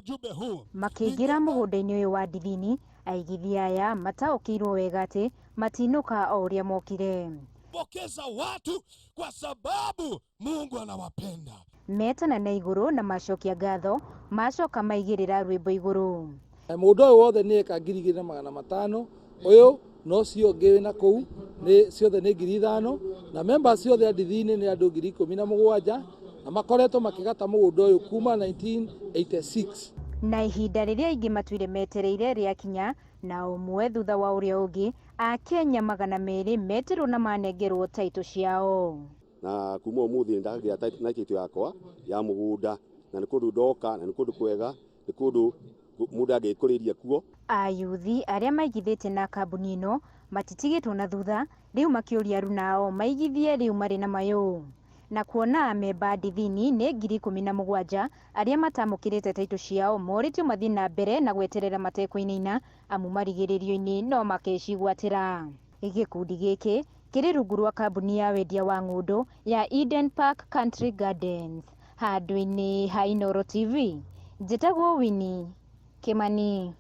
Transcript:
ujumbe huu. Makĩingĩra mũgũnda-inĩ ũyũ wa Ndithini, aigithia aya mataũkĩirwo wega atĩ matinuka o ũrĩa mokire. Pokeza watu kwa sababu Mungu anawapenda. Metana na igũrũ na macokia ngatho, macoka maigĩrĩra rwĩmbo igũrũ. Mũndũ ũyũ wothe nĩ eka 2,500, ũyũ no cio ngĩ na kũu nĩ ciothe nĩ 5,000, na members ciothe a Ndithini nĩ andũ 17,000 na makoretwo makĩgata mũgũnda ũyũ kuma 1986. Na ihinda rĩrĩa ingĩ matuire metereire rĩakinya, na ũmwe thutha wa ũrĩa ũngĩ, Akenya 200 meterwo na manengerwo taitũ ciao. Na kuma ũmũthĩ ndagĩa taitũ yakwa ya mũgũnda, na nĩ kũndũ ndoka, na nĩ kũndũ kwega, nĩ kũndũ mũndũ angĩkũrĩria kuo. Ayuthi arĩa maigithĩte na kambuni ĩno matitigĩtwo na thutha, rĩu makĩũria aruna ao maigithie rĩu marĩ na mayũ. Na kuona amemba Ndithini nĩ 17,000 arĩa matamũkĩrĩte taitũ ciao morĩtio mathiĩ na mbere na gweterera matekũinaina, amu marigĩrĩrio-inĩ no makecigwatĩra. Gĩkundi gĩkĩ kĩrĩ rungu rwa kambuni ya wendia wa ng'ũndũ ya Eden Park Country Gardens. Handũ-inĩ ha Inooro TV, njĩtagwo Winnie Kimani.